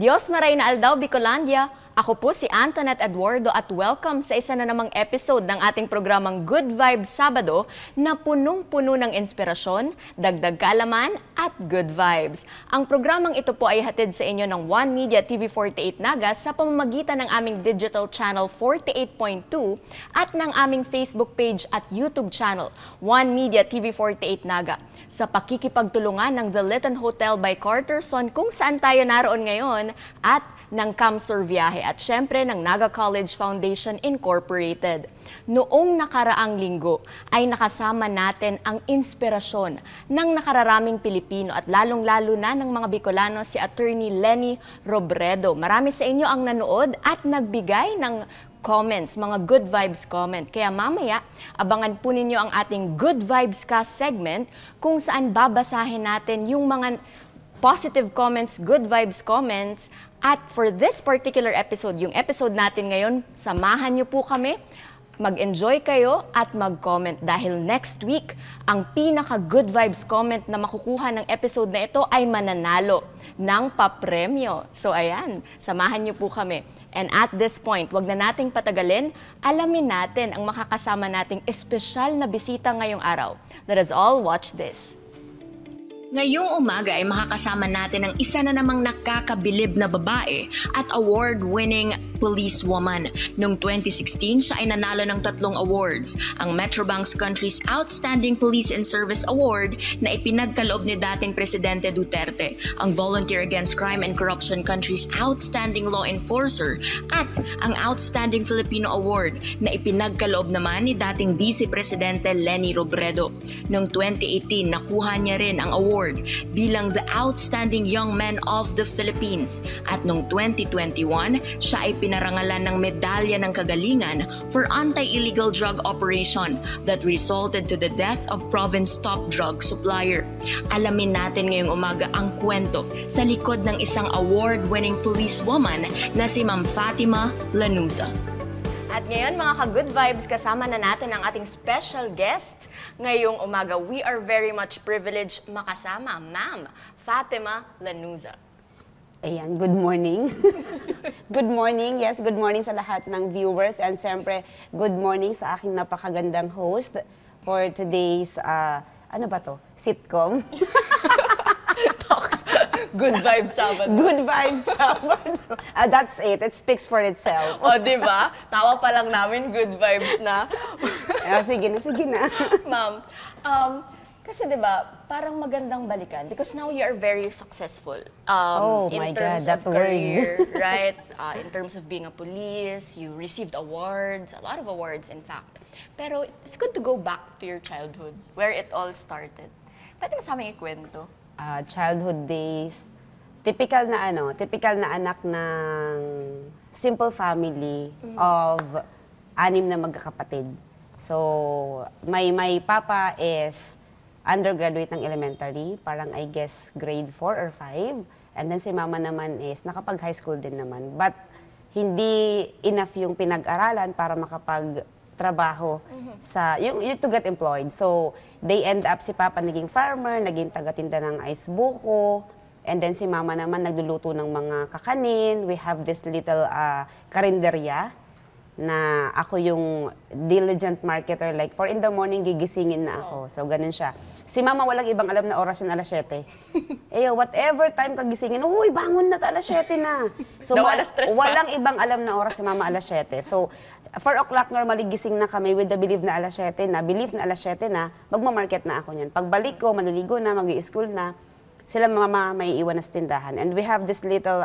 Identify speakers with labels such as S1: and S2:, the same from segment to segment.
S1: Diyos maray na aldaw, Bicolandia. Ako po si Antoinette Eduardo at welcome sa isa na namang episode ng ating programang Good Vibes Sabado na punong-puno ng inspirasyon, dagdag kaalaman at good vibes. Ang programang ito po ay hatid sa inyo ng One Media TV48 Naga sa pamamagitan ng aming digital channel 48.2 at ng aming Facebook page at YouTube channel One Media TV48 Naga. Sa pakikipagtulungan ng The Lytton Hotel by Carterson kung saan tayo naroon ngayon at ng Camsur Viaje at syempre ng Naga College Foundation Incorporated. Noong nakaraang linggo ay nakasama natin ang inspirasyon ng nakararaming Pilipino at lalong-lalo na ng mga Bicolano si Attorney Leni Robredo. Marami sa inyo ang nanood at nagbigay ng comments, mga good vibes comment. Kaya mamaya, abangan po ninyo ang ating Good Vibes Cast segment kung saan babasahin natin yung mga positive comments, good vibes comments. At for this particular episode, yung episode natin ngayon, samahan niyo po kami, mag-enjoy kayo at mag-comment dahil next week, ang pinaka-good vibes comment na makukuha ng episode na ito ay mananalo ng papremyo. So ayan, samahan niyo po kami. And at this point, wag na nating patagalin, alamin natin ang makakasama nating espesyal na bisita ngayong araw. Let us all watch this. Ngayong umaga ay makakasama natin ang isa na namang nakakabilib na babae at award-winning policewoman. Noong 2016, siya ay nanalo ng 3 awards. Ang Metrobank's Country's Outstanding Police and Service Award na ipinagkaloob ni dating Presidente Duterte, ang Volunteer Against Crime and Corruption Country's Outstanding Law Enforcer at ang Outstanding Filipino Award na ipinagkaloob naman ni dating Vice Presidente Leni Robredo. Noong 2018, nakuha niya rin ang award bilang the Outstanding Young Man of the Philippines. At noong 2021, siya ay pinarangalan ng Medalya ng Kagalingan for anti-illegal drug operation that resulted to the death of province top drug supplier. Alamin natin ngayong umaga ang kwento sa likod ng isang award-winning policewoman na si Ma'am Fatima Lanuza. At ngayon mga ka-good vibes, kasama na natin ang ating special guest ngayong umaga. We are very much privileged makasama, Ma'am Fatima Lanuza.
S2: Ayan, good morning. Good morning, yes, good morning sa lahat ng viewers and siyempre good morning sa aking napakagandang host for today's, ano ba to? Sitcom.
S1: Good Vibes Sabado.
S2: Good Vibes Sabado. That's it. It speaks for itself.
S1: O, di ba? Tawa pa lang namin, good vibes na.
S2: Sige na, sige na.
S1: Ma'am, kasi di ba, parang magandang balikan because now you are very successful.
S2: Oh
S1: in
S2: my
S1: terms
S2: God, that
S1: of career,
S2: word.
S1: right? In terms of being a police, you received awards, a lot of awards in fact. Pero it's good to go back to your childhood, where it all started. Pwede mo sa aming ikwento?
S2: Childhood days, typical na anak ng simple family of 6 na magkakapatid. So, my papa is undergraduate ng elementary, parang I guess grade 4 or 5. And then si mama naman is nakapag-high school din naman. But hindi enough yung pinag-aralan para makapag-trabaho sa, yung to get employed. So, they end up, si papa naging farmer, naging taga-tinda ng ice buko. And then si mama naman nagluluto ng mga kakanin. We have this little karinderya na ako yung diligent marketer. Like, 4 in the morning, gigisingin na ako. So, ganun siya. Si mama walang ibang alam na oras yun, alas 7. Whatever time kagisingin, uy, bangon na, alas 7 na. So, walang ibang alam na oras si mama alas 7. So, 4 o'clock normally gising na kami with the belief na alas 7 na, magmamarket na ako niyan. Pagbalik ko, maliligo na, mag-i-school na, sila mama may iwan na sa tindahan. And we have this little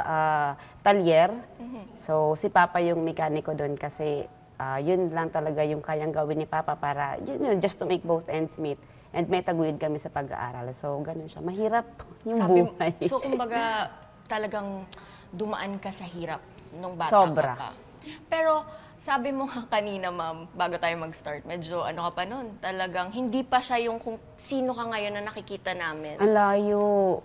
S2: talyer. So, si Papa yung mekaniko doon kasi yun lang talaga yung kayang gawin ni Papa para, just to make both ends meet. And may taguyod kami sa pag-aaral. So, ganun siya. Mahirap yung buhay.
S1: So, kumbaga, talagang dumaan ka sa hirap nung bata
S2: Sobra.
S1: ka pa. Pero, sabi mo nga kanina, ma'am, bago tayo mag-start, medyo ano ka pa nun, talagang hindi pa siya yung kung sino ka ngayon na nakikita namin.
S2: Ang layo.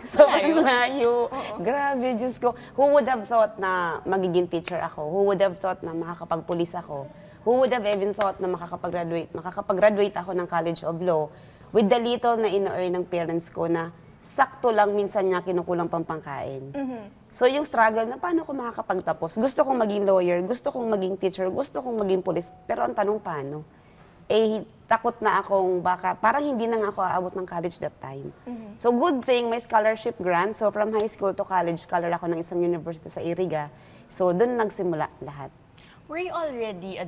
S1: So,
S2: ang layo. Grabe, Diyos ko. Who would have thought na magiging teacher ako? Who would have thought na makakapag-pulis ako? Who would have even thought na makakapag-graduate ako ng College of Law with the little na ina-earn ng parents ko na sakto lang minsan niya kinukulang pang pangkain. So yung struggle na paano ko makakapagtapos? Gusto kong maging lawyer, gusto kong maging teacher, gusto kong maging police, pero ang tanong paano? Eh, takot na akong baka, parang hindi na nga ako aabot ng college that time. So good thing, may scholarship grant. So from high school to college, scholar ako ng isang university sa Iriga. So doon nagsimula lahat.
S1: Were you already a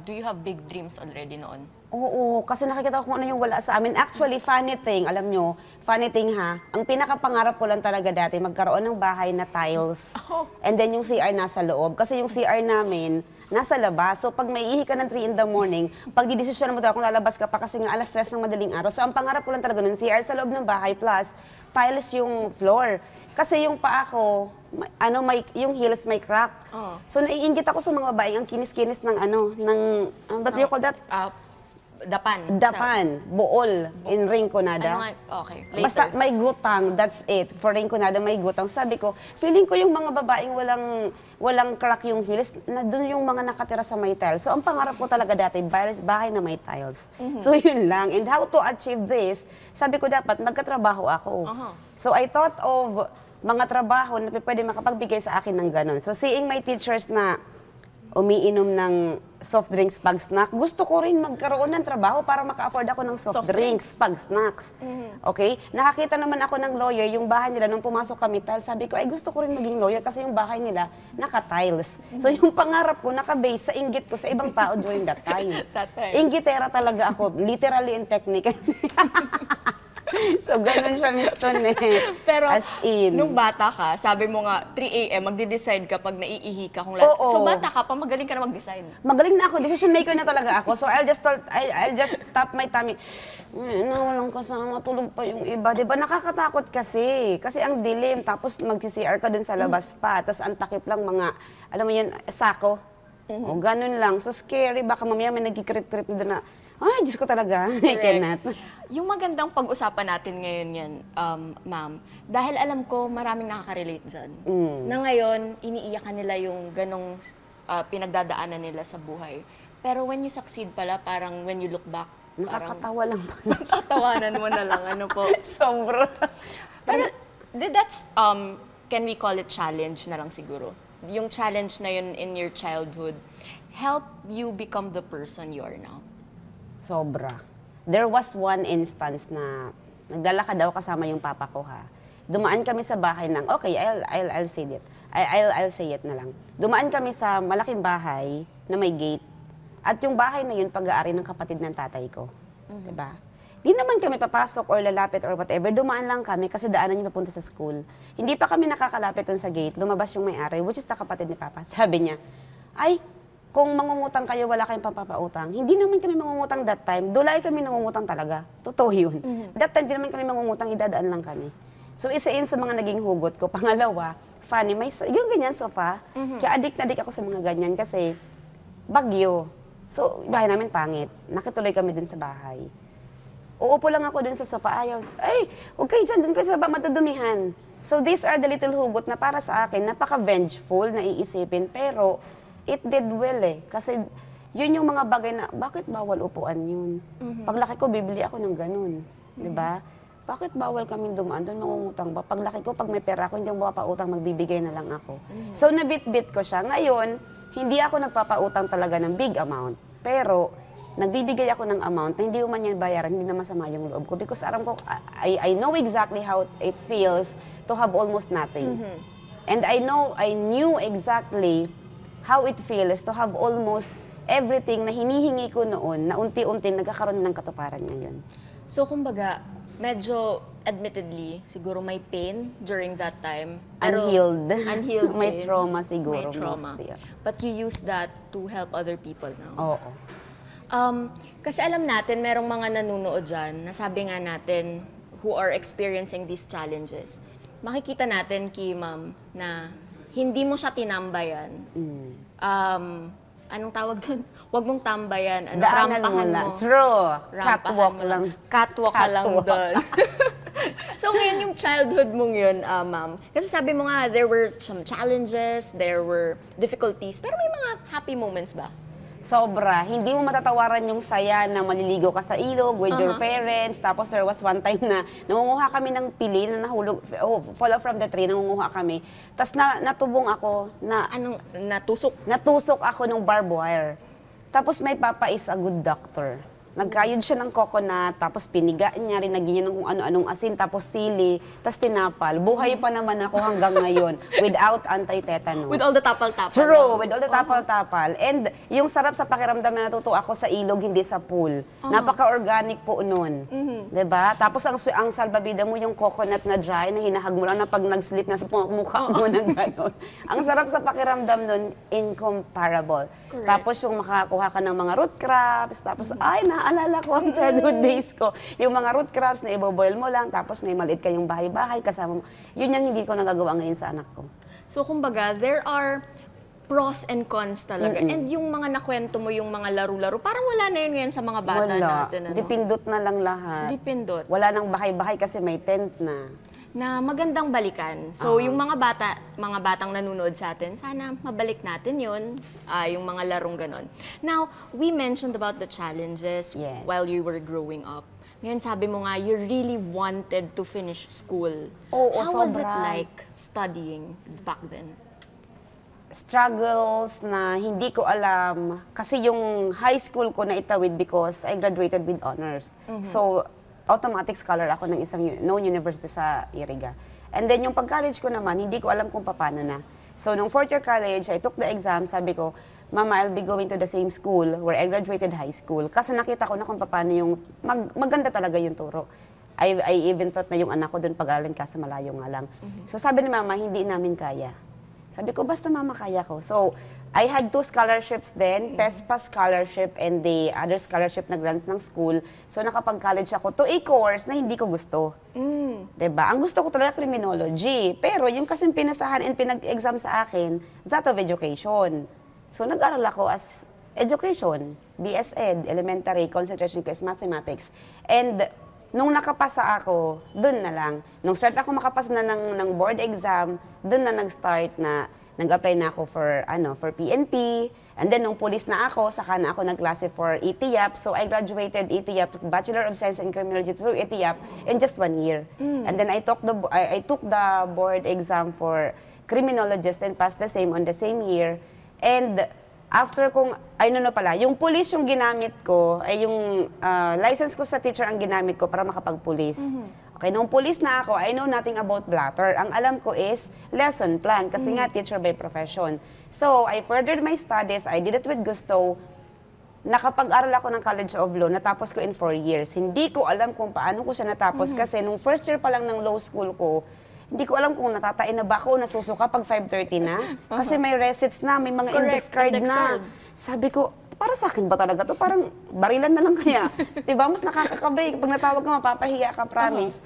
S1: do you have big dreams already noon?
S2: Oo, kasi nakikita ko kung ano yung wala sa amin. Actually, funny thing, alam nyo, funny thing ha, ang pinakapangarap ko lang talaga dati, magkaroon ng bahay na tiles. And then yung CR nasa loob. Kasi yung CR namin, nasa labas. So pag may ihi ka ng 3 in the morning, pag didesisyon mo daw kung lalabas ka pa kasi nga alas 3 ng madaling araw. So ang pangarap ko lang talaga nun, CR sa loob ng bahay plus tiles yung floor. Kasi yung paa ko, yung heels may crack. So naiinggit ako sa mga babaeng ang kinis-kinis ng what do you call that?
S1: Dapan.
S2: Dapan, buol, in Rinconada.
S1: Okay, later.
S2: Basta may gutang, that's it. For Rinconada, may gutang. Sabi ko, feeling ko yung mga babaeng walang crack yung heels, na doon yung mga nakatira sa may tiles. So, ang pangarap ko talaga dati, bahay na may tiles. So, yun lang. And how to achieve this, sabi ko dapat magkatrabaho ako. So, I thought of mga trabaho na pwede makapagbigay sa akin ng ganon. So, seeing my teachers na umiinom ng soft drinks pag snack, gusto ko rin magkaroon ng trabaho para maka-afford ako ng soft drinks pag snacks. Okay? Nakakita naman ako ng lawyer, yung bahay nila, nung pumasok kami tiles, sabi ko, ay gusto ko rin maging lawyer kasi yung bahay nila naka-tiles. So yung pangarap ko, naka-base sa inggit ko sa ibang tao during that time. Inggitera talaga ako, literally and technically. So, ganun siya, Miss Tonet.
S1: Pero,
S2: as in.
S1: nung bata ka, sabi mo nga, 3 a.m., magde-decide ka pag naiihi ka. So, bata ka pa, magaling ka na mag-decide.
S2: Magaling na ako. Decision maker na talaga ako. So, I'll just tap my tummy. Walang kasama, tulog pa yung iba. Diba, nakakatakot kasi. Kasi ang dilim, tapos mag-CR ka dun sa labas pa. Tapos ang takip lang mga, alam mo yan, sako. O, ganun lang. So, scary. Baka mamaya may nagkikrip-krip doon na, ay, Diyos ko talaga. I cannot.
S1: Yung magandang pag-usapan natin ngayon yan, ma'am, dahil alam ko maraming nakaka-relate dyan. Na ngayon, iniiyakan nila yung ganong pinagdadaanan nila sa buhay. Pero when you succeed pala, parang when you look back,
S2: nakakatawa lang pa.
S1: Nakakatawanan mo na lang, ano po.
S2: Sobra.
S1: Pero that's, can we call it challenge na lang siguro? Yung challenge na yun in your childhood, help you become the person you are now.
S2: Sobra. There was one instance na nagdala ka daw kasama yung papa ko ha. Dumaan kami sa bahay ng, okay, I'll say it. I'll say it na lang. Dumaan kami sa malaking bahay na may gate. At yung bahay na yun, pag-aari ng kapatid ng tatay ko. Diba? Di naman kami papasok or lalapit or whatever. Dumaan lang kami kasi daanan yung papunta sa school. Hindi pa kami nakakalapit dun sa gate. Lumabas yung may-ari, which is the kapatid ni papa. Sabi niya, ay, kung mangungutang kayo, wala kayong pampapautang. Hindi naman kami mangungutang that time. Dulay kami nangungutang talaga. Totoo yun. That time, di naman kami mangungutang, idadaan lang kami. So, isa yun sa mga naging hugot ko. Pangalawa, funny, may yung ganyan sofa. Kaya adik na adik ako sa mga ganyan kasi bagyo. So, bahay namin pangit. Nakituloy kami din sa bahay. Uupo lang ako dun sa sofa. Ayaw, ay, huwag kayo dyan, dun kayo sa baba, matudumihan. So, these are the little hugot na para sa akin, napaka-vengeful na iisipin. Pero, it did well eh. Kasi yun yung mga bagay na, bakit bawal upuan yun? Paglaki ko, bibili ako ng ganun. Diba? Bakit bawal kaming dumaan doon, mangungutang ba? Paglaki ko, pag may pera ako, hindi ako mapapautang, magbibigay na lang ako. So, nabit-bit ko siya. Ngayon, hindi ako nagpapautang talaga ng big amount. Pero, nagbibigay ako ng amount na hindi mo man yan bayaran, hindi na masama yung loob ko. Because aram ko, I know exactly how it feels to have almost nothing. And I knew exactly how it feels to have almost everything na hinihingi ko noon na unti-unti nagkakaroon ng katuparan ngayon.
S1: So, kumbaga, medyo admittedly, siguro may pain during that time. Pero
S2: unhealed.
S1: Unhealed
S2: May
S1: pain.
S2: trauma siguro.
S1: May trauma.
S2: Mostly.
S1: But you use that to help other people now.
S2: Oo.
S1: Kasi alam natin, merong mga nanunood dyan, na sabi nga natin, who are experiencing these challenges. Makikita natin kay ma'am na hindi mo siya tinambayan. Anong tawag doon? Huwag mong tambayan.
S2: Daanan mo lang. True. Catwalk lang.
S1: Catwalk ka lang doon. So ngayon yung childhood mong yun, ma'am. Kasi sabi mo nga, there were some challenges, there were difficulties, pero may mga happy moments ba?
S2: Sobra. Hindi mo matatawaran yung saya na maliligo ka sa ilog with your parents. Tapos there was one time na nangunguha kami ng pili na nahulog, fall off from the tree, nangunguha kami. Tapos natubong ako na
S1: Anong natusok?
S2: natusok ako ng barbed wire. Tapos may papa is a good doctor. Nagkayod siya ng coconut, tapos piniga niya, rinagyan niya ng kung ano-anong asin, tapos sili, tapos tinapal. Buhay pa naman ako hanggang ngayon without anti-tetanus.
S1: With all the tapal-tapal.
S2: True, with all the tapal-tapal. And yung sarap sa pakiramdam na natuto ako sa ilog, hindi sa pool. Napaka-organic po nun. Diba? Tapos ang salbabida mo yung coconut na dry, na hinahag mo lang na pag nag-slip na sa mukha mo ng gano'n. Ang sarap sa pakiramdam nun, incomparable.
S1: Correct.
S2: Tapos yung makakuha ka ng mga root crabs, tapos naalala ko ang childhood days ko. Yung mga root crabs na iboboil mo lang, tapos may maliit kayong bahay-bahay kasama mo. Yun yung hindi ko nagagawa ngayon sa anak ko.
S1: So, kumbaga, there are pros and cons talaga. And yung mga nakwento mo, yung mga laro-laro, parang wala na yun ngayon sa mga bata natin. Ano?
S2: Dipindot na lang lahat.
S1: Dipindot.
S2: Wala nang bahay-bahay kasi may tent na.
S1: Na magandang balikan. So, yung mga batang nanonood sa atin, sana mabalik natin yun, yung mga larong ganon. Now, we mentioned about the challenges
S2: Yes.
S1: while you were growing up. Ngayon, sabi mo nga, you really wanted to finish school.
S2: Oo,
S1: How was it
S2: sobra.
S1: like studying back then?
S2: Struggles na hindi ko alam. Kasi yung high school ko na itawid because I graduated with honors. So, automatic scholar ako ng isang known university sa Iriga. And then yung pag-college ko naman, hindi ko alam kung paano na. So nung fourth year college, I took the exam, sabi ko, Mama, I'll be going to the same school where I graduated high school. Kasi nakita ko na kung paano yung, maganda talaga yung turo. I even thought na yung anak ko doon pag-aralin kaso malayo nga lang. So sabi ni Mama, hindi namin kaya. Sabi ko, basta Mama, kaya ko. So, I had 2 scholarships then, PESPA scholarship and the other scholarship na grant ng school. So, nakapag-college ako to a course na hindi ko gusto. Diba? Ang gusto ko talaga criminology. Pero yung kasing pinasahan and pinag-exam sa akin, that of education. So, nag-aral ako as education, BS Ed, elementary, concentration course, mathematics. And nung nakapasa ako, dun na lang. Nung start ako makapasa na ng board exam, dun na nag-start na nag-apply na ako for PNP. And then nung police na ako, saka na ako nagklase for ETIAP. So I graduated ETIAP, Bachelor of Science in Criminology through ETIAP in just 1 year. And then I took the board exam for criminologist and passed the same on the same year. And after yung police yung ginamit ko, ay yung license ko sa teacher ang ginamit ko para makapag-police. Okay, nung police na ako, I know nothing about blatter. Ang alam ko is lesson plan kasi nga teacher by profession. So, I furthered my studies, I did it with gusto. Nakapag-aral ako ng College of Law, natapos ko in 4 years. Hindi ko alam kung paano ko siya natapos kasi nung first year pa lang ng law school ko, hindi ko alam kung natatain na ba ako o nasusuka pag 5:30 na. Kasi may resits na, may mga
S1: Correct,
S2: index card
S1: index
S2: na.
S1: card.
S2: Sabi ko, para sa akin ba talaga to? Parang barilan na lang kaya. Diba? Mas nakakakabay. Pag natawag ka, mapapahiya ka, promise.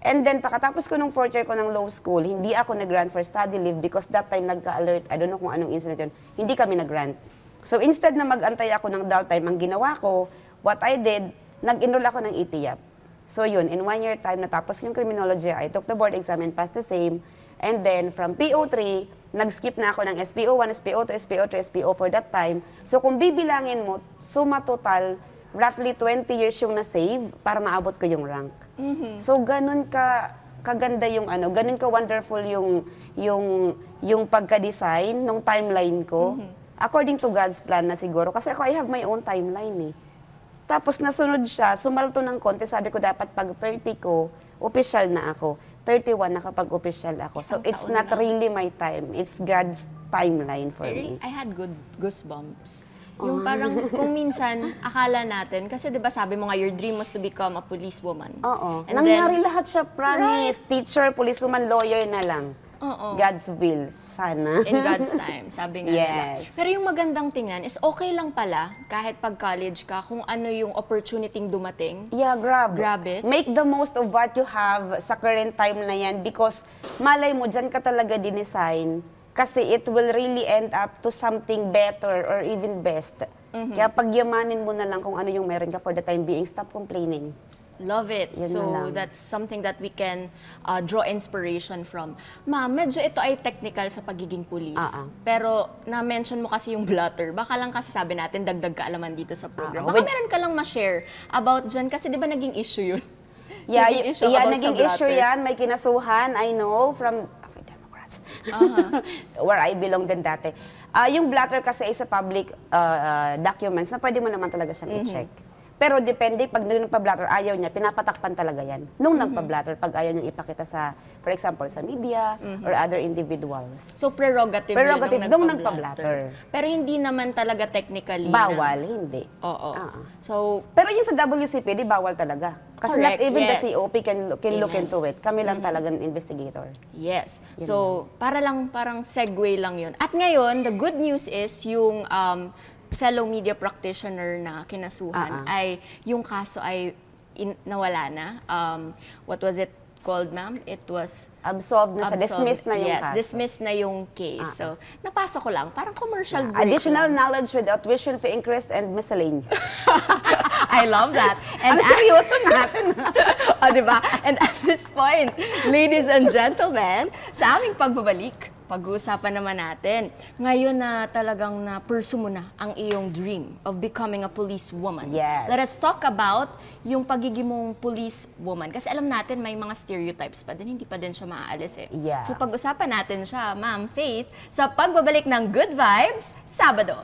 S2: And then, pagkatapos ko nung 4th year ko ng law school, hindi ako nag-grant for study leave because that time nagka-alert, I don't know kung anong incident yun, hindi kami nag-grant. So, instead na mag-antay ako ng DAL time, ang ginawa ko, what I did, nag-enroll ako ng ETIAP. So, yun, in 1 year time, natapos yung criminology, I took the board exam and passed the same. And then, from PO3, nag-skip na ako ng SPO1, SPO2, SPO3, SPO for that time. So, kung bibilangin mo, suma total, roughly 20 years yung na-save para maabot ko yung rank. So, ganun kaganda yung ganun ka wonderful yung pagka-design ng timeline ko. According to God's plan na siguro. Kasi ako, I have my own timeline eh. Tapos nasunod siya, sumalto ng konti, sabi ko dapat pag 30 ko, official na ako. 31 nakapag-official ako. So, it's not really my time. It's God's timeline for me.
S1: I had good goosebumps. Yung parang kung minsan akala natin, kasi 'di ba sabi mo nga your dream was to become a policewoman.
S2: Oo.
S1: And
S2: Nangyari
S1: then,
S2: lahat siya, promise. Teacher, policewoman, lawyer na lang.
S1: Oo.
S2: God's will. Sana.
S1: In God's time, sabi nga nila.
S2: Yes.
S1: Pero yung magandang tingnan is okay lang pala kahit pag college ka kung ano yung opportunity dumating.
S2: Yeah,
S1: Grab it.
S2: Make the most of what you have sa current time na yan because malay mo, dyan ka talaga dinesign kasi it will really end up to something better or even best. Kaya pagyamanin mo na lang kung ano yung meron ka for the time being. Stop complaining.
S1: Love it.
S2: Yun na
S1: So,
S2: lang.
S1: that's something that we can draw inspiration from. Ma'am, medyo ito ay technical sa pagiging pulis. Pero, na-mention mo kasi yung blotter. Baka lang kasi sabi natin, dagdag kaalaman dito sa program. Baka meron ka lang ma-share about dyan. Kasi di ba naging issue yun?
S2: Yeah,
S1: Naging
S2: naging issue yan. May kinasuhan, I know, from Democrats. Where I belong din dati. Yung blotter kasi is a public documents na pwede mo naman talaga siyang i-check. Pero depende, pag nagpa-blatter, ayaw niya, pinapatakpan talaga yan. Nung nagpa-blatter, pag ayaw niyang ipakita sa, for example, sa media or other individuals.
S1: So, prerogative
S2: Nung nagpa-blatter.
S1: Pero hindi naman talaga technically
S2: Bawal, hindi.
S1: Oo. So,
S2: pero yung sa WCPD, bawal talaga. Kasi
S1: correct,
S2: not even the
S1: yes.
S2: COP can look into it. Kami lang talagang investigator.
S1: yes. So, para lang, parang segue lang yun. At ngayon, the good news is yung fellow media practitioner na kinasuhan ay yung kaso ay nawala na. What was it called, ma'am? It was
S2: Absolved na siya. Dismissed na yung
S1: yes,
S2: kaso.
S1: dismissed na yung case. So, napasok ko lang. Parang commercial break
S2: Additional
S1: lang.
S2: knowledge without tuition fee increase and miscellaneous.
S1: I love that. And
S2: Ang seryoso natin.
S1: diba? And at this point, ladies and gentlemen, sa aming pagbabalik, pag-uusapan naman natin, ngayon na talagang na-pursue mo na ang iyong dream of becoming a policewoman.
S2: Yes.
S1: Let us talk about yung pagiging mong policewoman. Kasi alam natin, may mga stereotypes pa din, hindi pa din siya maaalis eh.
S2: Yeah.
S1: So pag-usapan natin siya, Ma'am Faith, sa pagbabalik ng Good Vibes, Sabado.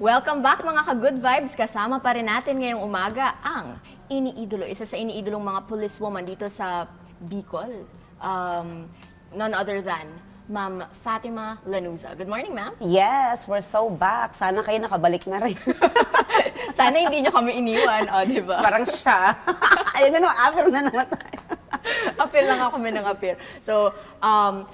S1: Welcome back mga ka-Good Vibes. Kasama pa rin natin ngayong umaga ang iniidolo, isa sa iniidolong mga policewoman dito sa Bicol. None other than Ma'am Fatima Lanuza. Good morning, ma'am.
S2: Yes, we're so back. Sana kayo nakabalik na rin.
S1: Sana hindi nyo kami iniwan, di ba?
S2: Parang siya. Ayun na naman, after na naman tayo.
S1: Appeal lang ako kami ng appeal. So,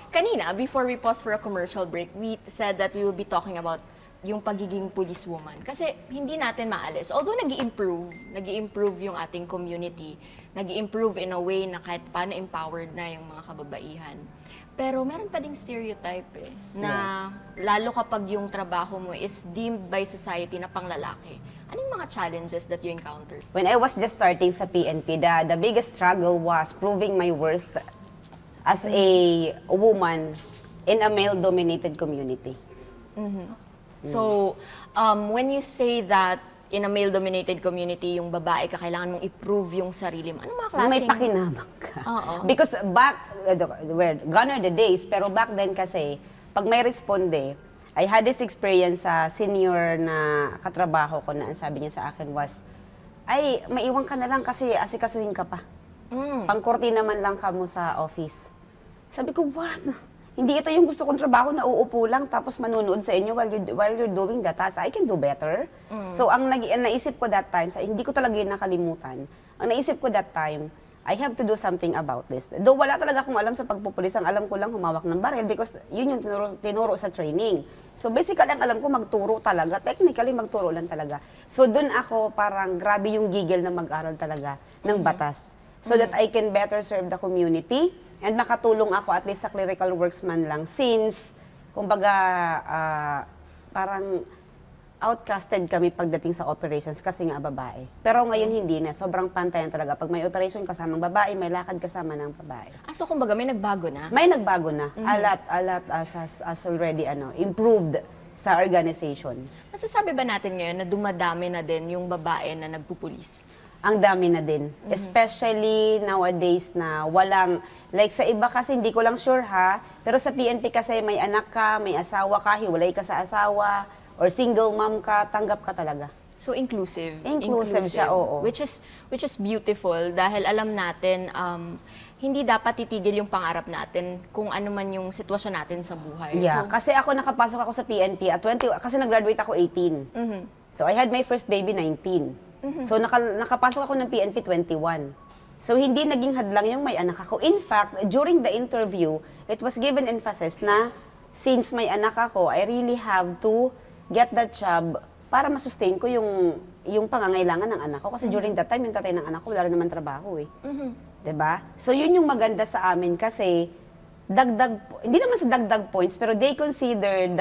S1: kanina, before we pause for a commercial break, we said that we will be talking about yung pagiging policewoman. Kasi hindi natin maalis. Although nag-i-improve yung ating community, nag-i-improve in a way na kahit paano empowered na yung mga kababaihan. Pero meron pa ding stereotype na lalo kapag yung trabaho mo is deemed by society na panglalaki. Ano yung mga challenges that you encountered?
S2: When I was just starting sa PNP, the biggest struggle was proving my worth as a woman in a male-dominated community.
S1: So, when you say that in a male-dominated community, yung babae ka, kailangan mong i-prove yung sarili mo. Ano mga klaseng...
S2: May pakinabang ka. Because gone are the days, pero back then kasi, pag may responde, I had this experience sa senior na katrabaho ko na ang sabi niya sa akin was, ay, maiwan ka na lang kasi asikasuhin ka pa. Pangkorti naman lang ka mo sa office. Sabi ko, what? Hindi ito yung gusto kong trabaho na uupo lang tapos manunood sa inyo while you're doing that task. I can do better. So, ang naisip ko that time, hindi ko talaga yun nakalimutan. Ang naisip ko that time, I have to do something about this. Though wala talaga akong alam sa pagpupulis, ang alam ko lang humawak ng baril because yun yung tinuro sa training. So, basically, ang alam ko magturo talaga. Technically, magturo lang talaga. So, dun ako parang grabe yung gigil na mag-aral talaga ng batas. So that I can better serve the community and makatulong ako at least sa clerical works man lang since, kumbaga, parang outcasted kami pagdating sa operations kasi nga babae. Pero ngayon hindi na. Sobrang pantayan talaga. Pag may operation kasamang babae, may lakad kasama ng babae.
S1: So kumbaga may nagbago na?
S2: May nagbago na. A lot as already improved sa organization.
S1: Masasabi ba natin ngayon na dumadami na din yung babae na nagpupulis?
S2: Ang dami na din. Especially nowadays na walang, like sa iba kasi hindi ko lang sure ha, pero sa PNP kasi may anak ka, may asawa ka, hiwalay ka sa asawa, or single mom ka, tanggap ka talaga.
S1: So inclusive.
S2: Inclusive siya, oo.
S1: Which is beautiful dahil alam natin hindi dapat titigil yung pangarap natin kung ano man yung sitwasyon natin sa buhay.
S2: Yeah, kasi ako nakapasok ako sa PNP at 20, kasi nag-graduate ako 18. So I had my first baby 19. So nakapasok ako ng PNP 21. So hindi naging hadlang yung may anak ako. In fact, during the interview, it was given emphasis na since may anak ako, I really have to get that job para masustain ko yung pangangailangan ng anak ko. Kasi during that time, yung tatay ng anak ko, wala rin naman trabaho eh. Diba? So yun yung maganda sa amin kasi hindi naman sa dagdag points, pero they consider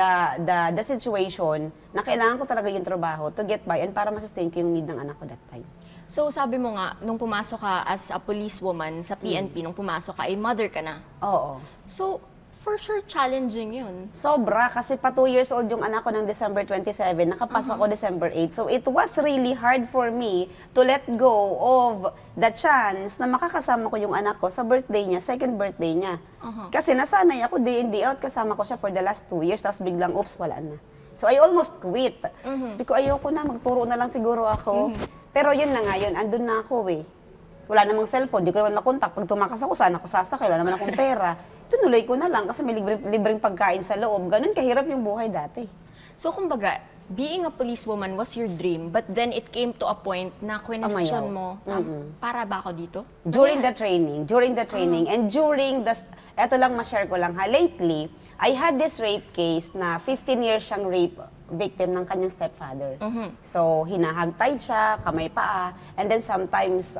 S2: the situation na kailangan ko talaga yung trabaho to get by and para masustain ko yung need ng anak ko that time.
S1: So sabi mo nga, nung pumasok ka as a policewoman sa PNP, nung pumasok ka, ay mother ka na.
S2: Oo.
S1: So, for sure, challenging yun.
S2: Sobra, kasi pa 2 years old yung anak ko ng December 27, nakapasok ako December 8. So it was really hard for me to let go of the chance na makakasama ko yung anak ko sa birthday niya, second birthday niya. Kasi nasanay ako day in, day out, kasama ko siya for the last 2 years, tapos biglang, oops, wala na. So I almost quit. Sabi ko, ayoko na, magturo na lang siguro ako. Pero yun na nga yun, andun na ako eh. Wala namang cellphone, di ko naman makontak. Pag tumakas ako, saan ako sasakay? Wala naman akong pera. Tunuloy ko na lang kasi may libreng pagkain sa loob. Ganun kahirap yung buhay dati.
S1: So, kumbaga, being a policewoman was your dream, but then it came to a point na question mo, para ba ako dito?
S2: During the training, and during the, eto lang ma-share ko lang ha, lately, I had this rape case na 15 years siyang rape victim ng kanyang stepfather. So, hinahagtied siya, kamay paa, and then sometimes,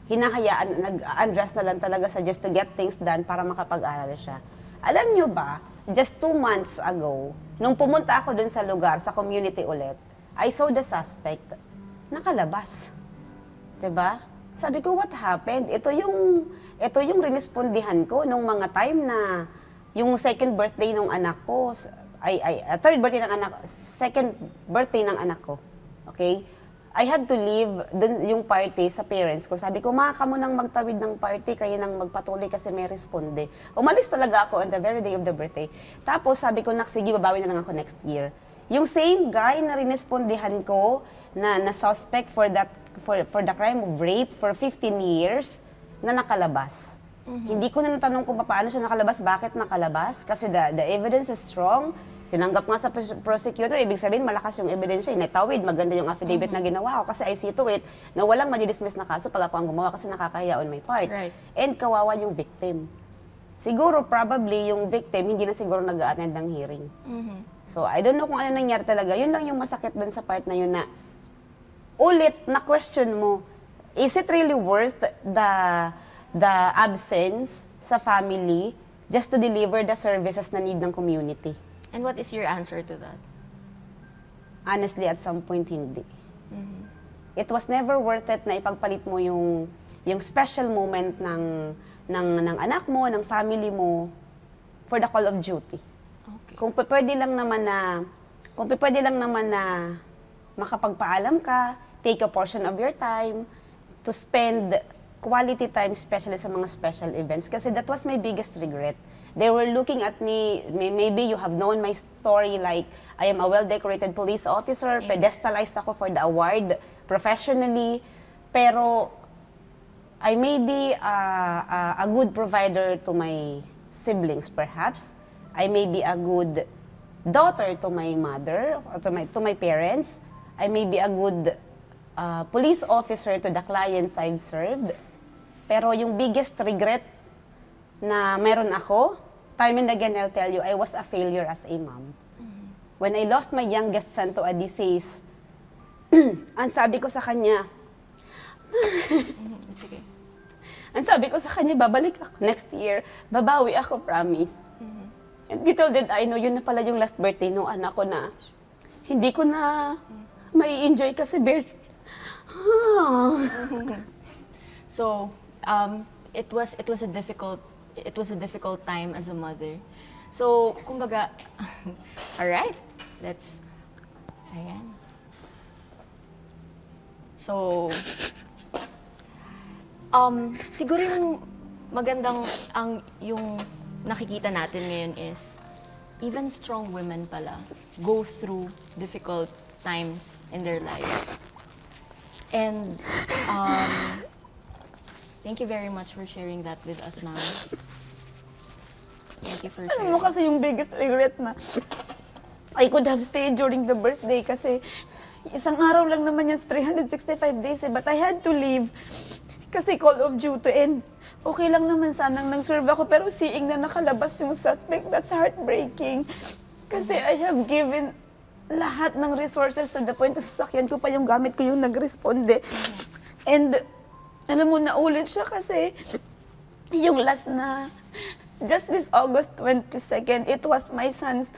S2: hinahayaan, nag-undress na lang talaga siya just to get things done para makapag-aral siya. Alam nyo ba, just 2 months ago, nung pumunta ako dun sa lugar, sa community ulit, I saw the suspect, nakalabas. Diba? Sabi ko, what happened? Ito yung rinispondihan ko nung mga time na yung second birthday ng anak ko, second birthday ng anak ko. Okay? I had to leave yung party sa parents ko. Sabi ko, ka mo nang magtawid ng party, kayo nang magpatuloy kasi may responde. Umalis talaga ako on the very day of the birthday. Tapos sabi ko, sige, babawi na lang ako next year. Yung same guy na rinespondihan ko, na suspect for the crime of rape for 15 years, na nakalabas. Hindi ko na natanong kung paano siya nakalabas, bakit nakalabas, kasi the evidence is strong. Tinanggap nga sa prosecutor, ibig sabihin malakas yung ebidensya, netawid, maganda yung affidavit na ginawa ko kasi I see to it na walang madidismiss na kaso pag ako ang gumawa kasi nakakahiya on my part.
S1: Right.
S2: And kawawa yung victim. Siguro, probably, yung victim hindi na siguro nag-a-attend ng hearing. So, I don't know kung ano nangyari talaga. Yun lang yung masakit dun sa part na yun na ulit na question mo, is it really worth the absence sa family just to deliver the services na need ng community?
S1: And what is your answer to that?
S2: Honestly, at some point, hindi. It was never worth it na ipagpalit mo yung special moment ng anak mo, ng family mo, for the call of duty.
S1: Okay.
S2: Kung pwede lang naman na makapagpaalam ka, take a portion of your time to spend quality time, especially sa mga special events. Kasi that was my biggest regret. They were looking at me, maybe you have known my story, like I am a well-decorated police officer, pedestalized ako for the award professionally, pero I may be a good provider to my siblings, perhaps. I may be a good daughter to my mother, or to my parents. I may be a good police officer to the clients I've served. Pero yung biggest regret na meron ako, time and again I'll tell you, I was a failure as a mom. When I lost my youngest son to a disease, ang sabi ko sa kanya,
S1: Sige.
S2: ang sabi ko sa kanya, babalik ako next year, babawi ako, promise. And little did I know, yun na pala yung last birthday ng anak ko na hindi ko na mai-enjoy kasi
S1: So, it was a difficult time as a mother. So, kumbaga, all right, ayan. So, siguro yung magandang yung nakikita natin ngayon is even strong women pala go through difficult times in their life. And thank you very much for sharing that with us, ma'am. Thank you for sharing.
S3: Alam mo kasi yung biggest regret na I could have stayed during the birthday kasi isang araw lang naman yan, 365 days but I had to leave kasi call of duty and okay lang naman sanang nag-serve ako pero seeing na nakalabas yung suspect, that's heartbreaking. Kasi I have given lahat ng resources to the point na sasakyan ko pa yung gamit ko yung nag-responde. And alam mo, naulit siya kasi yung last na, just this August 22nd, it was my son's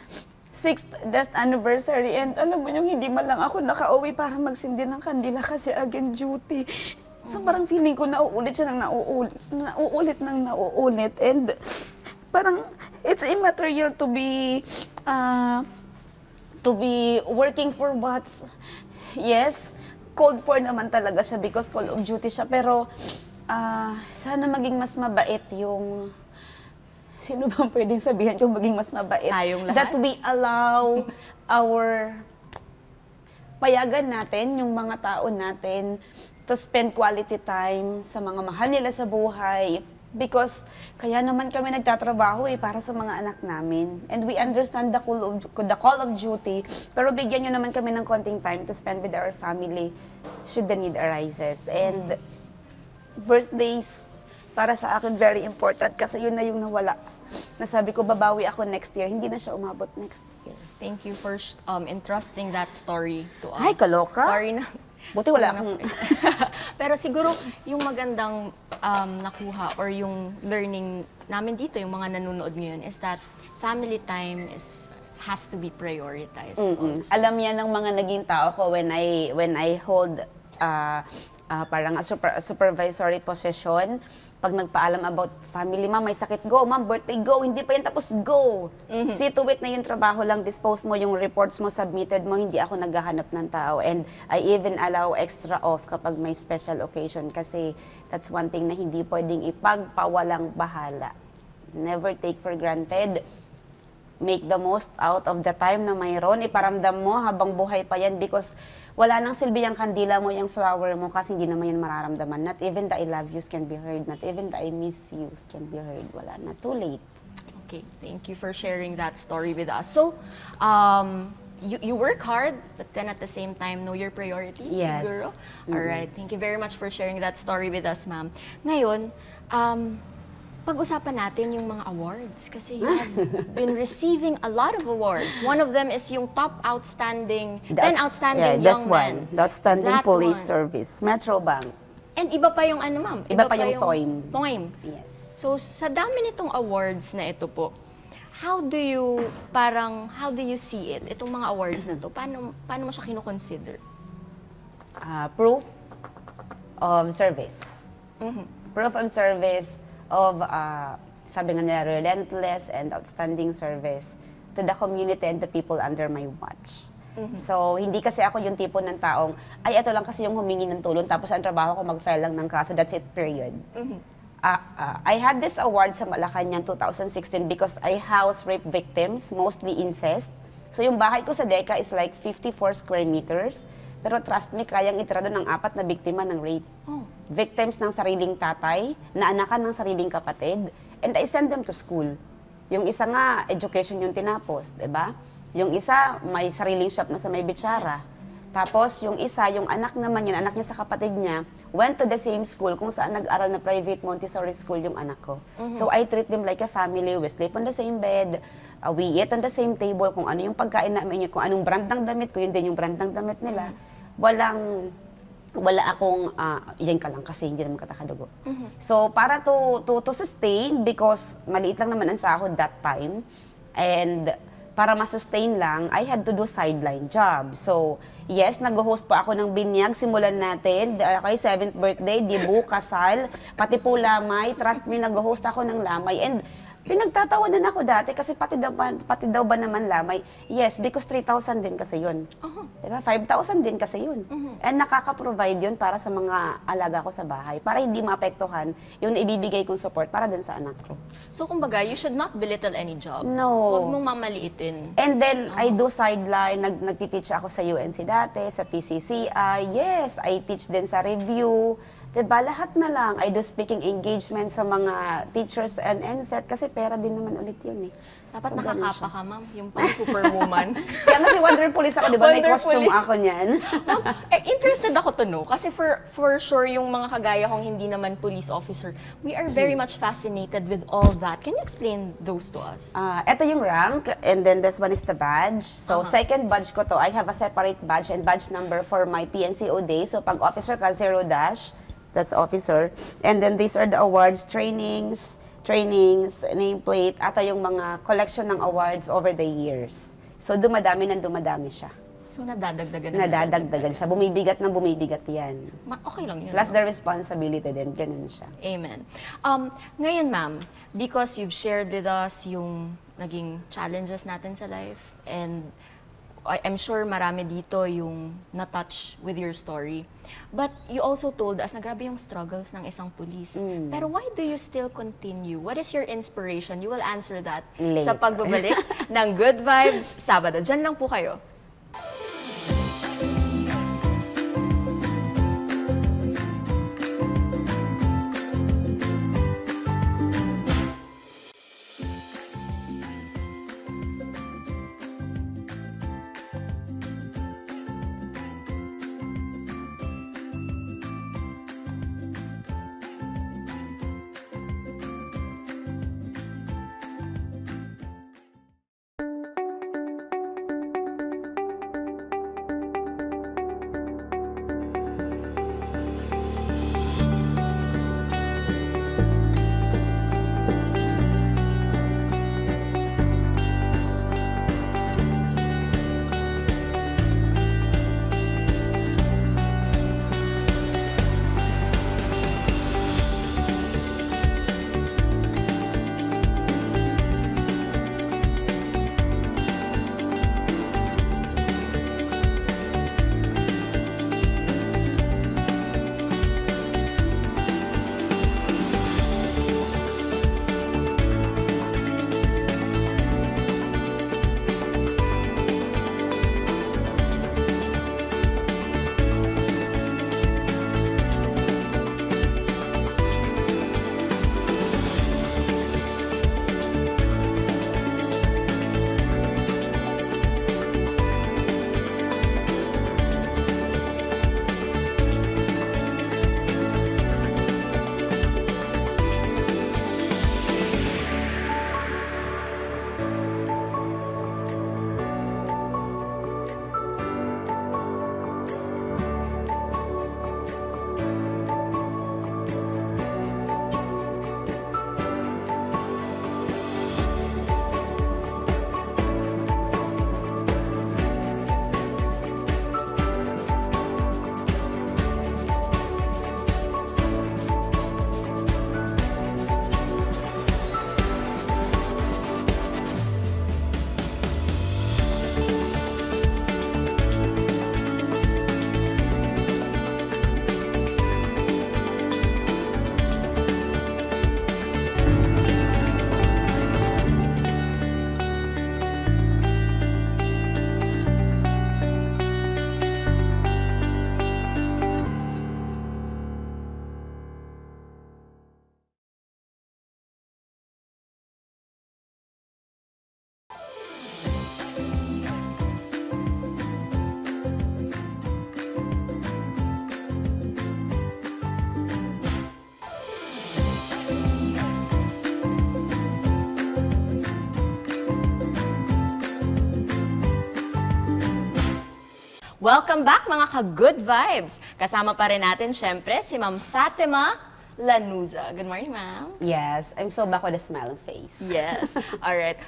S3: 6th death anniversary. And alam mo, yung hindi man lang ako nakauwi para magsindi ng kandila kasi again duty. So parang feeling ko nauulit siya ng nauulit. And parang it's immaterial to be working for what's, yes, called for naman talaga siya because call of duty siya. Pero sana maging mas mabait yung, sino bang pwedeng sabihan kung maging mas mabait?
S1: Tayong lahat?
S2: That we allow payagan natin, yung mga tao natin, to spend quality time sa mga mahal nila sa buhay. Because kaya naman kami nagtatrabaho para sa mga anak namin. And we understand the call of duty, pero bigyan nyo naman kami ng konting time to spend with our family should the need arises. And birthdays, para sa akin, very important kasi yun na yung nawala. Nasabi ko, babawi ako next year. Hindi na siya umabot next year.
S1: Thank you for entrusting that story to us.
S2: Ay, kaloka.
S1: Sorry na.
S2: Buti wala akong...
S1: Pero siguro, yung magandang nakuha or yung learning namin dito, yung mga nanonood ngayon, is that family time has to be prioritized. Also.
S2: Alam yan ng mga naging tao ko when I hold parang a supervisory position. Pag nagpaalam about family, ma'am, may sakit, go. Ma'am, birthday, go. Hindi pa yan tapos, go. See to it na yung trabaho lang, dispose mo yung reports mo, submitted mo, hindi ako naghahanap ng tao. And I even allow extra off kapag may special occasion kasi that's one thing na hindi pwedeng ipagpawalang bahala. Never take for granted. Make the most out of the time na mayroon. Iparamdam mo habang buhay pa yan because wala nang silbi yung kandila mo, yung flower mo kasi hindi naman yan mararamdaman. Not even the I love yous can be heard. Not even the I miss yous can be heard. Wala na. Too late.
S1: Okay, thank you for sharing that story with us. So, you work hard, but then at the same time, know your priorities,
S2: Yes.
S1: siguro? All right, thank you very much for sharing that story with us, ma'am. Ngayon, pag-usapan natin yung mga awards kasi you have been receiving a lot of awards. One of them is yung top outstanding, 10 outstanding young men.
S2: The outstanding
S1: That
S2: police
S1: one.
S2: service, Metro Bank.
S1: And iba pa yung ano, ma'am?
S2: Iba pa yung TOIM.
S1: TOIM.
S2: Yes.
S1: So, sa dami nitong awards na ito po, how do you see it? Itong mga awards na to, paano mo siya kino-consider?
S2: Proof of service. Proof of service of, sabi nga nila, relentless and outstanding service to the community and the people under my watch. So, hindi kasi ako yung tipo ng taong, ay, ito lang kasi yung humingi ng tulong, tapos ang trabaho ko mag-file lang ng kaso, that's it, period. I had this award sa Malacanang 2016 because I house rape victims, mostly incest. So yung bahay ko sa DECA is like 54 square meters. Pero trust me, kayang itira doon ng 4 na biktima ng rape. Victims ng sariling tatay, naanakan ng sariling kapatid, and I send them to school. Yung isa nga, education yung tinapos, diba? Yung isa, may sariling shop na sa may Bitsara. Yes. Tapos, yung isa, yung anak naman yun, anak niya sa kapatid niya, went to the same school kung saan nag-aral na private Montessori school yung anak ko. So, I treat them like a family. We sleep on the same bed. We eat on the same table. Kung ano yung pagkain namin, kung anong brand ng damit ko, yun din yung brand ng damit nila. Wala akong, yan ka lang kasi hindi naman katakadugo. So, para to sustain, because maliit lang naman ang sahod that time, and para ma-sustain lang, I had to do sideline job. So, yes, nag-host pa ako ng binyag. Simulan natin. Okay, 7th birthday, dibu, kasal, pati po lamay. Trust me, nag-host ako ng lamay. And pinagtatawanan ako dati kasi pati daw ba naman lamay? Yes, because 3,000 din kasi yun. Diba? 5,000 din kasi yun. And nakaka-provide yun para sa mga alaga ko sa bahay. Para hindi maapektuhan yung ibibigay kong support para din sa anak ko.
S1: So, kumbaga, you should not belittle any job.
S2: No.
S1: Huwag mong mamaliitin.
S2: And then, I do sideline. Nagtiteach ako sa UNC dati, sa PCCI. Yes, I teach din sa review. Diba, lahat na lang. I do speaking engagement sa mga teachers and NSET kasi pera din naman ulit yun eh.
S1: Dapat
S2: So,
S1: nakakapa ka, ma'am. Yung pang superwoman.
S2: Kaya nga si Wonder Police ako, di ba? May
S1: Wonder
S2: costume
S1: Police.
S2: ako niyan.
S1: Ma'am, interested ako to know. Kasi for sure, yung mga kagaya kong hindi naman police officer, we are very much fascinated with all that. Can you explain those to us?
S2: Ito yung rank, and then this one is the badge. So, second badge ko to, I have a separate badge and badge number for my PNCO day. So, pag officer ka, 0 dash, that's officer. And then these are the awards, trainings, nameplate, ata yung mga collection ng awards over the years. So, dumadami siya.
S1: So,
S2: Nadadagdagan siya. Bumibigat yan.
S1: Okay lang yun.
S2: Plus
S1: no?
S2: the responsibility din, ganun siya.
S1: Amen. Ngayon, ma'am, because you've shared with us yung naging challenges natin sa life, and I'm sure marami dito yung na-touch with your story. But you also told us na grabe yung struggles ng isang police. Pero why do you still continue? What is your inspiration? You will answer that sa pagbabalik ng Good Vibes Sabado. Diyan lang po kayo. Welcome back mga ka-good vibes! Kasama pa rin natin syempre si Ma'am Fatima Lanuza. Good morning, ma'am.
S2: Yes, I'm so back with a smiling face.
S1: Yes. Alright.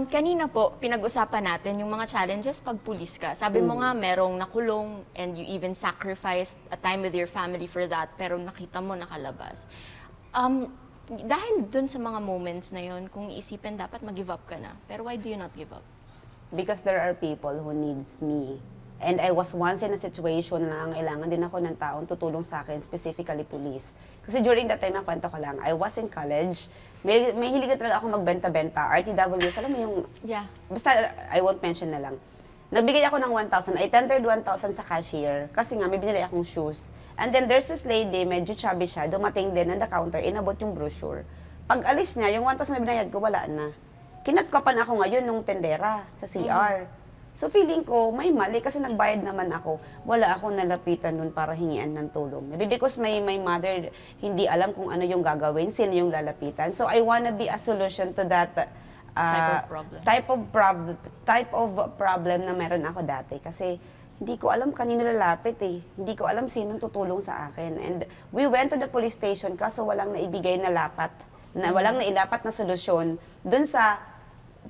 S1: Kanina po, pinag-usapan natin yung mga challenges pag pulis ka. Sabi mo nga, merong nakulong and you even sacrificed a time with your family for that, pero nakita mo nakalabas. Dahil dun sa mga moments na yun, kung iisipin, dapat mag-give up ka na. Pero why do you not give up?
S2: Because there are people who needs me. And I was once in a situation na kailangan din ako ng taong tutulong sa akin, specifically police. Kasi during that time, kwento ko lang, I was in college. May hilig na talaga ako magbenta-benta. RTWs, alam mo yung...
S1: Yeah.
S2: Basta, I won't mention na lang. Nagbigay ako ng 1,000. I tendered 1,000 sa cashier kasi nga may binili akong shoes. And then there's this lady, medyo chubby siya, dumating din on the counter, inabot yung brochure. Pag alis niya, yung 1,000 na binayad ko, wala na. Kinapkapan ako ngayon nung tendera sa CR. So feeling ko, may mali kasi nagbayad naman ako. Wala akong nalapitan nun para hingian ng tulong. Maybe because my mother hindi alam kung ano yung gagawin, sino yung lalapitan. So I wanna be a solution to that type of problem na meron ako dati. Kasi hindi ko alam kanino lalapit eh. Hindi ko alam sinong tutulong sa akin. And we went to the police station kaso walang naibigay na lapat, walang nailapat na solusyon dun sa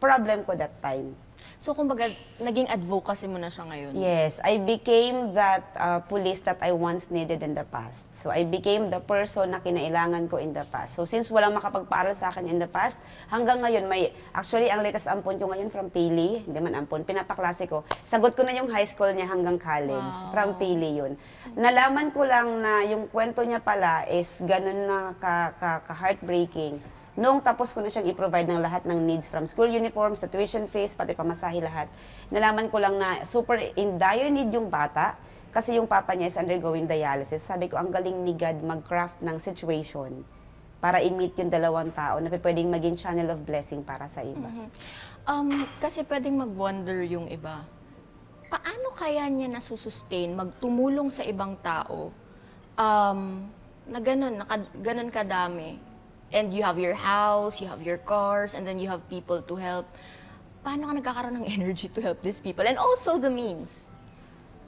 S2: problem ko that time.
S1: So, kumbaga, naging advocacy mo na siya ngayon?
S2: Yes, I became that police that I once needed in the past. So, I became the person na kinailangan ko in the past. So, since walang makapagpaaral sa akin in the past, hanggang ngayon, actually, ang latest ampon ko ngayon from Pili, hindi man ampon, pinapaklase ko. Sagot ko na yung high school niya hanggang college. Wow. From Pili yun. Nalaman ko lang na yung kwento niya pala is ganun na ka-heartbreaking. Noong tapos ko na siyang i-provide ng lahat ng needs from school uniforms, to tuition fees, pati pamasahe lahat, nalaman ko lang na super in dire need yung bata kasi yung papa niya is undergoing dialysis. Sabi ko, ang galing ni God mag-craft ng situation para i-meet yung dalawang tao na pwedeng maging channel of blessing para sa iba.
S1: Kasi pwedeng mag-wonder yung iba. Paano kaya niya nasusustain, magtumulong sa ibang tao na ganun kadami? And you have your house, you have your cars, and then you have people to help. Paano ka nagkakaroon ng energy to help these people? And also the means.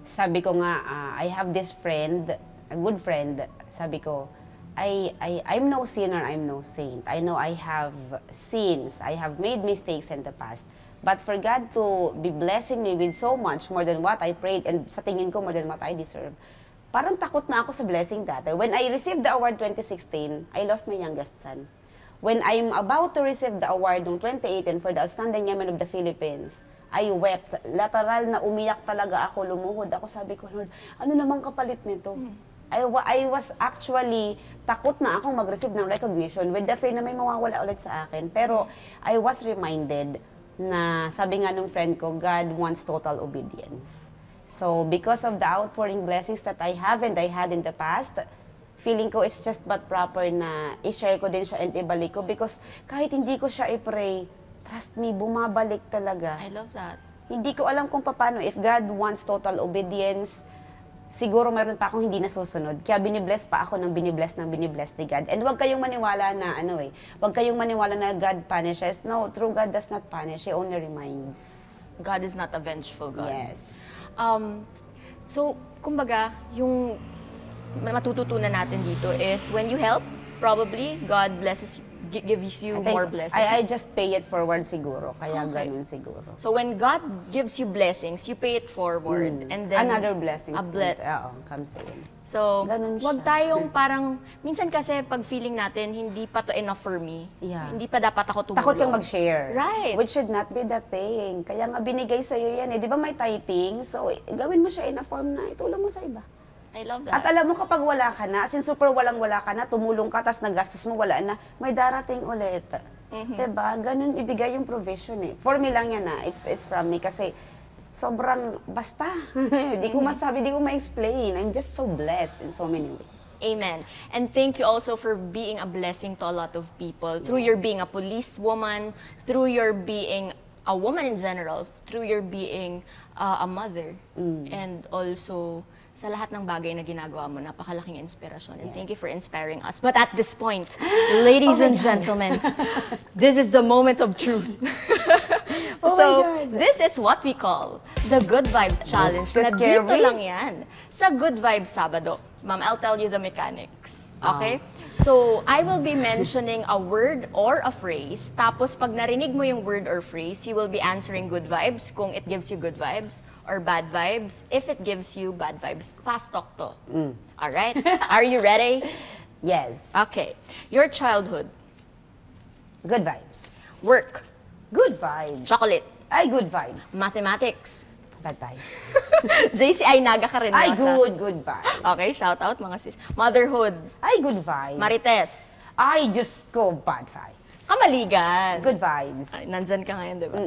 S2: Sabi ko nga, I have this friend, a good friend, sabi ko, I'm no sinner, I'm no saint. I know I have sins, I have made mistakes in the past. But for God to be blessing me with so much more than what I prayed, and sa tingin ko more than what I deserve, parang takot na ako sa blessing dati. When I received the award 2016, I lost my youngest son. When I'm about to receive the award noong 2018 for the Outstanding Yeoman of the Philippines, I wept. Lateral na umiyak talaga ako, lumuhod ako. Sabi ko, Lord, ano namang kapalit nito? I was actually takot na akong mag-receive ng recognition with the fear na may mawawala ulit sa akin. Pero I was reminded na sabi nga nung friend ko, God wants total obedience. So, because of the outpouring blessings that I have and I had in the past, feeling ko it's just but proper na i-share ko din siya and ibalik ko because kahit hindi ko siya i-pray, trust me, bumabalik talaga.
S1: I love that.
S2: Hindi ko alam kung paano. If God wants total obedience, siguro meron pa akong hindi nasusunod. Kaya binibless pa ako ng binibless ni God. And huwag kayong maniwala na, huwag kayong maniwala na God punishes. No, true God does not punish. He only reminds.
S1: God is not a vengeful God.
S2: Yes.
S1: So, kumbaga, yung matututunan natin dito is when you help, probably God gives you more blessings.
S2: I just pay it forward siguro, kaya ganun siguro.
S1: So when God gives you blessings, you pay it forward and then
S2: another blessings comes in.
S1: So,
S2: ganun
S1: wag
S2: siya.
S1: tayong parang, minsan kasi pag feeling natin, hindi pa to enough for me.
S2: Yeah.
S1: Hindi pa dapat ako tumulong.
S2: Takot kang mag-share.
S1: Right.
S2: Which should not be the thing. Kaya nga binigay sa'yo yan eh. Di ba may tithing? So, gawin mo siya in a form na itulong mo sa iba.
S1: I love that.
S2: At alam mo kapag wala ka na, since super walang-wala ka na, tumulong ka, tas nagastos mo, wala na, may darating ulit. Diba? Ganun ibigay yung provision eh. For me lang yan it's from me kasi sobrang basta. Di ko masabi, di ko ma-explain. I'm just so blessed in so many ways.
S1: Amen. And thank you also for being a blessing to a lot of people. Through your being a policewoman, through your being a woman in general, through your being a mother, and also sa lahat ng bagay na ginagawa mo, napakalaking inspirasyon. And thank you for inspiring us. But at this point, ladies and gentlemen, this is the moment of truth. So, this is what we call the Good Vibes Challenge
S2: so
S1: na dito
S2: scary.
S1: lang yan sa Good Vibes Sabado. Ma'am, I'll tell you the mechanics. Okay? So, I will be mentioning a word or a phrase. Tapos, pag narinig mo yung word or phrase, you will be answering good vibes kung it gives you good vibes or bad vibes if it gives you bad vibes. Fast talk to. Alright? Are you ready?
S2: Yes.
S1: Okay. Your childhood.
S2: Good vibes.
S1: Work.
S2: Good vibes.
S1: Chocolate.
S2: Ay, good vibes.
S1: Mathematics.
S2: Bad vibes.
S1: JCI Naga ka rin.
S2: Ay,
S1: Rosa.
S2: good vibes.
S1: Okay, shout out mga sis. Motherhood.
S2: Ay, good vibes.
S1: Marites.
S2: Ay, just go bad vibes.
S1: Kamaligan.
S2: Good vibes.
S1: Ay, nandyan ka ngayon, di ba?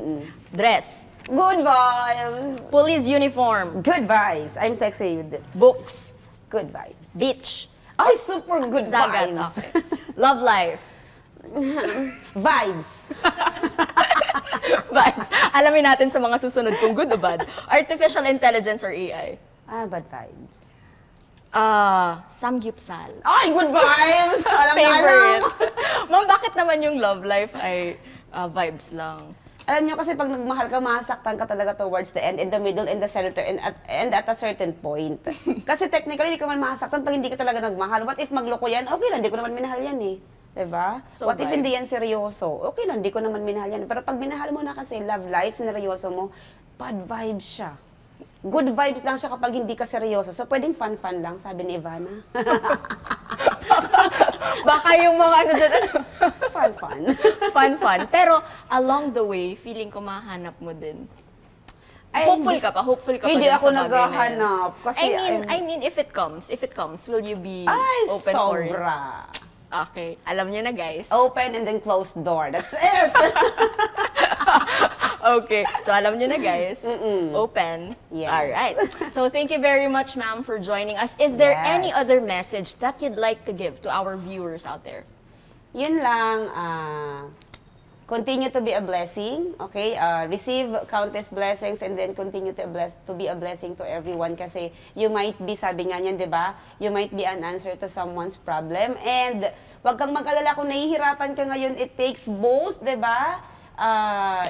S1: Dress.
S2: Good vibes.
S1: Police uniform.
S2: Good vibes. I'm sexy with this.
S1: Books.
S2: Good vibes.
S1: Beach.
S2: Ay, super good
S1: Dagat.
S2: vibes.
S1: Okay. Love life.
S2: Vibes.
S1: Vibes. Alamin natin sa mga susunod kung good o bad. Artificial intelligence or AI.
S2: Ah, bad vibes.
S1: Samgyupsal.
S2: Ay, good vibes! Alam na alam.
S1: Favorite. Ma'am, bakit naman yung love life ay vibes lang?
S2: Alam nyo kasi pag nagmahal ka, masaktan ka talaga towards the end, in the middle, in the center, and at a certain point. Kasi technically, hindi ka man masaktan pag hindi ka talaga nagmahal. What if magloko yan? Okay lang, hindi ko naman minahal yan eh. Diba?
S1: So,
S2: What if
S1: vibes.
S2: hindi yan seryoso? Okay lang, hindi ko naman minahal yan. Pero pag minahal mo na kasi, love life, sineryoso mo, bad vibes siya. Good vibes lang siya kapag hindi ka seryoso. So, pwedeng fun-fun lang, sabi ni Ivana.
S1: Baka yung mga ano dyan,
S2: Fun-fun.
S1: fun. Pero along the way, feeling ko mahanap mo din.
S2: Ay,
S1: Hopeful
S2: hindi-
S1: ka pa
S2: Hindi
S1: dun
S2: ako
S1: sa bagay na yun.
S2: naghahanap. Kasi,
S1: I mean, if it comes, will you be
S2: ay,
S1: open for it?
S2: sobra.
S1: Okay, alam niyo na guys.
S2: Open and then closed door. That's it.
S1: Okay, so alam niyo na guys. Open.
S2: Yes.
S1: Alright. So thank you very much ma'am for joining us. Is there
S2: Yes.
S1: any other message that you'd like to give to our viewers out there?
S2: Yun lang, continue to be a blessing, okay? Receive countless blessings and then continue to be a blessing to everyone kasi you might be, sabi nga niyan, di ba? You might be an answer to someone's problem and wag kang mag-alala kung nahihirapan ka ngayon, it takes both, di ba?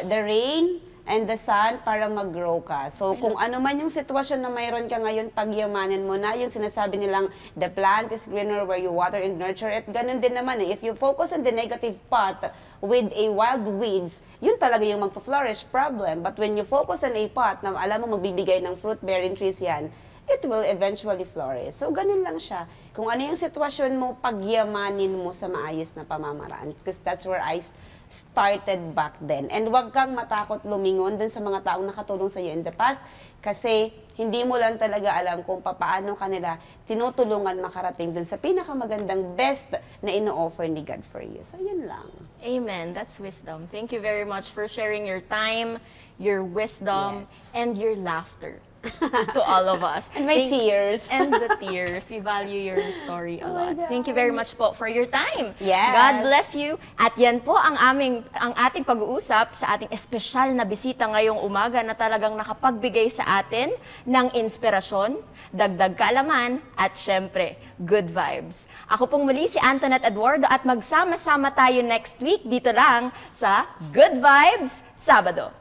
S2: The rain and the sun para mag-grow ka. So, kung ano man yung sitwasyon na mayroon ka ngayon, pagyamanin mo na. Yung sinasabi nilang, the plant is greener where you water and nurture it. Ganun din naman eh. If you focus on the negative pot with a wild weeds, yun talaga yung magpa-flourish problem. But when you focus on a pot na alam mo magbibigay ng fruit-bearing trees yan, it will eventually flourish. So, ganun lang siya. Kung ano yung sitwasyon mo, pagyamanin mo sa maayos na pamamaraan. Because that's where I started back then. And wag kang matakot lumingon dun sa mga taong nakatulong sa iyo in the past kasi hindi mo lang talaga alam kung paano kanila tinutulungan makarating dun sa pinakamagandang best na ino-offer ni God for you. So, yun lang.
S1: Amen. That's wisdom. Thank you very much for sharing your time, your wisdom,
S2: Yes.
S1: and your laughter to all of us.
S2: And my tears.
S1: And the tears. We value your story a lot. Thank you very much po for your time.
S2: Yes.
S1: God bless you. At yan po ang ating pag-uusap sa ating espesyal na bisita ngayong umaga na talagang nakapagbigay sa atin ng inspirasyon, dagdag kaalaman, at syempre, good vibes. Ako pong muli si Antoinette Eduardo at magsama-sama tayo next week dito lang sa Good Vibes Sabado.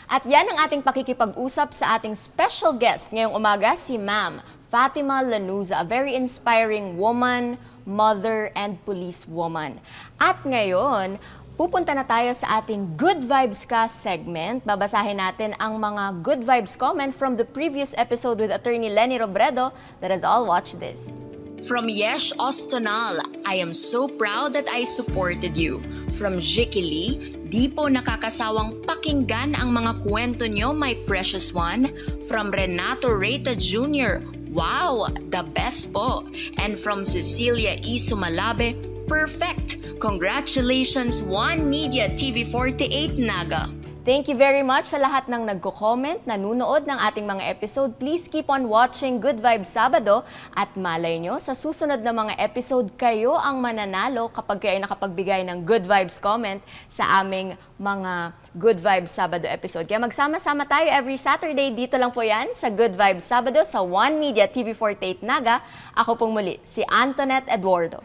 S1: At yan ang ating pakikipag-usap sa ating special guest ngayong umaga, si Ma'am Fatima Lanuza, a very inspiring woman, mother, and police woman. At ngayon, pupunta na tayo sa ating Good Vibes Ka segment. Babasahin natin ang mga good vibes comment from the previous episode with Attorney Lenny Robredo. Let us all watch this. From Yesh Ostonal, I am so proud that I supported you. From Jiki Lee, di po nakakasawang pakinggan ang mga kwento nyo, my precious one. From Renato Reyta Jr., wow, the best po. And from Cecilia E. Sumalabe, perfect. Congratulations, One Media TV48 Naga. Thank you very much sa lahat ng nagko-comment, nanunood ng ating mga episode. Please keep on watching Good Vibes Sabado at malay nyo, sa susunod na mga episode, kayo ang mananalo kapag kayo nakapagbigay ng Good Vibes comment sa aming mga Good Vibes Sabado episode. Kaya magsama-sama tayo every Saturday. Dito lang po yan sa Good Vibes Sabado sa One Media TV48 Naga. Ako pong muli, si Antoinette Eduardo.